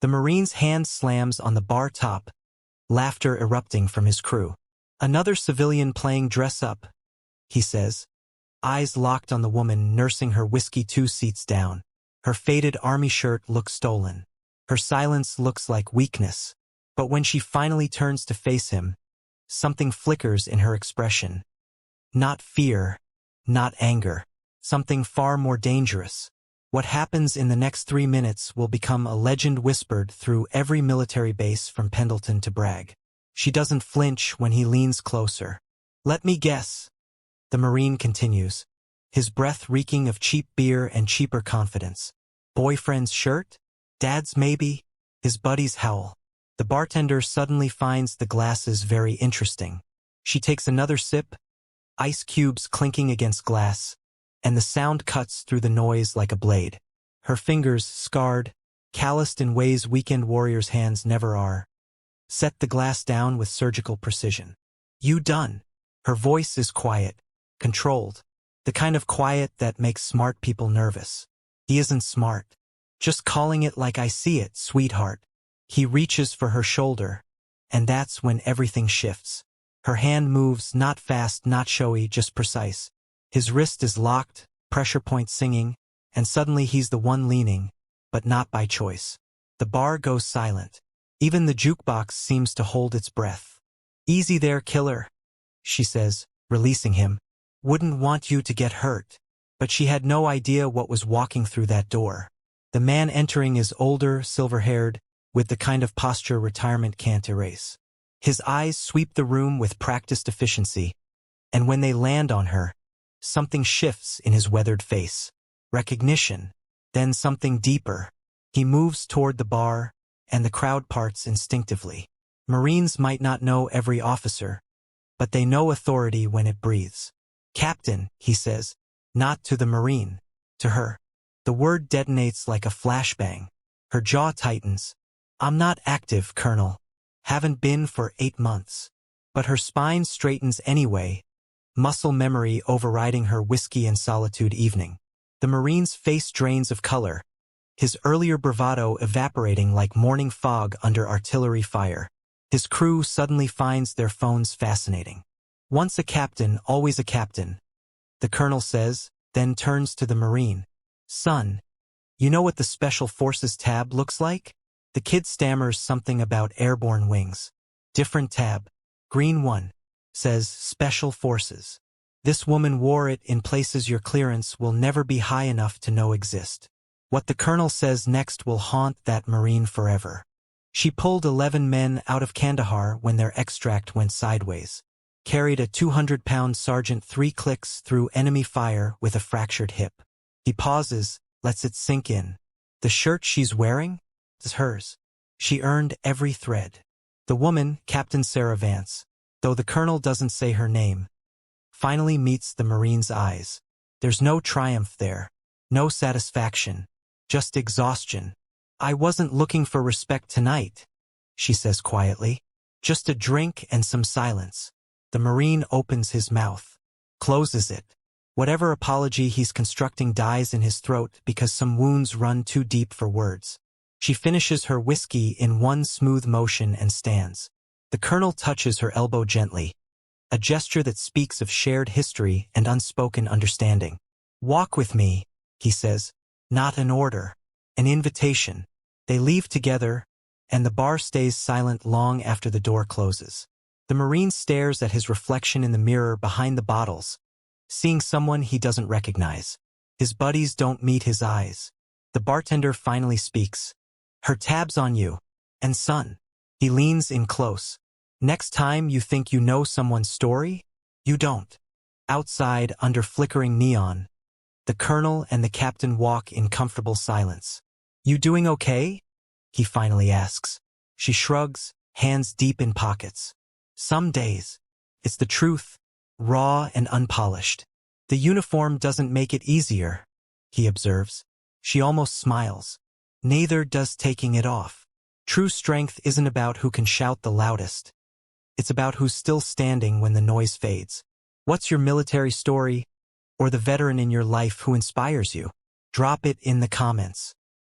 The Marine's hand slams on the bar top, laughter erupting from his crew. "Another civilian playing dress-up," he says, eyes locked on the woman nursing her whiskey 2 seats down. Her faded army shirt looks stolen. Her silence looks like weakness. But when she finally turns to face him, something flickers in her expression. Not fear, not anger. Something far more dangerous. What happens in the next 3 minutes will become a legend whispered through every military base from Pendleton to Bragg. She doesn't flinch when he leans closer. "Let me guess," the Marine continues, his breath reeking of cheap beer and cheaper confidence. "Boyfriend's shirt? Dad's maybe?" His buddies howl. The bartender suddenly finds the glasses very interesting. She takes another sip, ice cubes clinking against glass, and the sound cuts through the noise like a blade. Her fingers, scarred, calloused in ways weekend warriors' hands never are, set the glass down with surgical precision. "You done?" Her voice is quiet, controlled, the kind of quiet that makes smart people nervous. "He isn't smart. Just calling it like I see it, sweetheart." He reaches for her shoulder, and that's when everything shifts. Her hand moves, not fast, not showy, just precise. His wrist is locked, pressure point singing, and suddenly he's the one leaning, but not by choice. The bar goes silent. Even the jukebox seems to hold its breath. "Easy there, killer," she says, releasing him. "Wouldn't want you to get hurt." But she had no idea what was walking through that door. The man entering is older, silver-haired, with the kind of posture retirement can't erase. His eyes sweep the room with practiced efficiency, and when they land on her, something shifts in his weathered face. Recognition, then something deeper. He moves toward the bar, and the crowd parts instinctively. Marines might not know every officer, but they know authority when it breathes. "Captain," he says, not to the Marine, to her. The word detonates like a flashbang. Her jaw tightens. "I'm not active, Colonel. Haven't been for 8 months." But her spine straightens anyway, muscle memory overriding her whiskey and solitude evening. The Marine's face drains of color, his earlier bravado evaporating like morning fog under artillery fire. His crew suddenly finds their phones fascinating. "Once a captain, always a captain," the colonel says, then turns to the Marine. "Son, you know what the Special Forces tab looks like?" The kid stammers something about airborne wings. "Different tab. Green one. Says Special Forces. This woman wore it in places your clearance will never be high enough to know exist." What the colonel says next will haunt that Marine forever. "She pulled 11 men out of Kandahar when their extract went sideways. Carried a 200-pound sergeant 3 clicks through enemy fire with a fractured hip." He pauses, lets it sink in. "The shirt she's wearing is hers. She earned every thread." The woman, Captain Sarah Vance, though the colonel doesn't say her name, finally meets the Marine's eyes. There's no triumph there, no satisfaction, just exhaustion. "I wasn't looking for respect tonight," she says quietly. "Just a drink and some silence." The Marine opens his mouth, closes it. Whatever apology he's constructing dies in his throat because some wounds run too deep for words. She finishes her whiskey in one smooth motion and stands. The colonel touches her elbow gently, a gesture that speaks of shared history and unspoken understanding. "Walk with me," he says, not an order, an invitation. They leave together, and the bar stays silent long after the door closes. The Marine stares at his reflection in the mirror behind the bottles, seeing someone he doesn't recognize. His buddies don't meet his eyes. The bartender finally speaks. "Her tab's on you. And son." He leans in close. "Next time you think you know someone's story, you don't." Outside, under flickering neon, the colonel and the captain walk in comfortable silence. "You doing okay?" he finally asks. She shrugs, hands deep in pockets. "Some days. It's the truth, raw and unpolished." "The uniform doesn't make it easier," he observes. She almost smiles. "Neither does taking it off. True strength isn't about who can shout the loudest. It's about who's still standing when the noise fades." What's your military story, or the veteran in your life who inspires you? Drop it in the comments.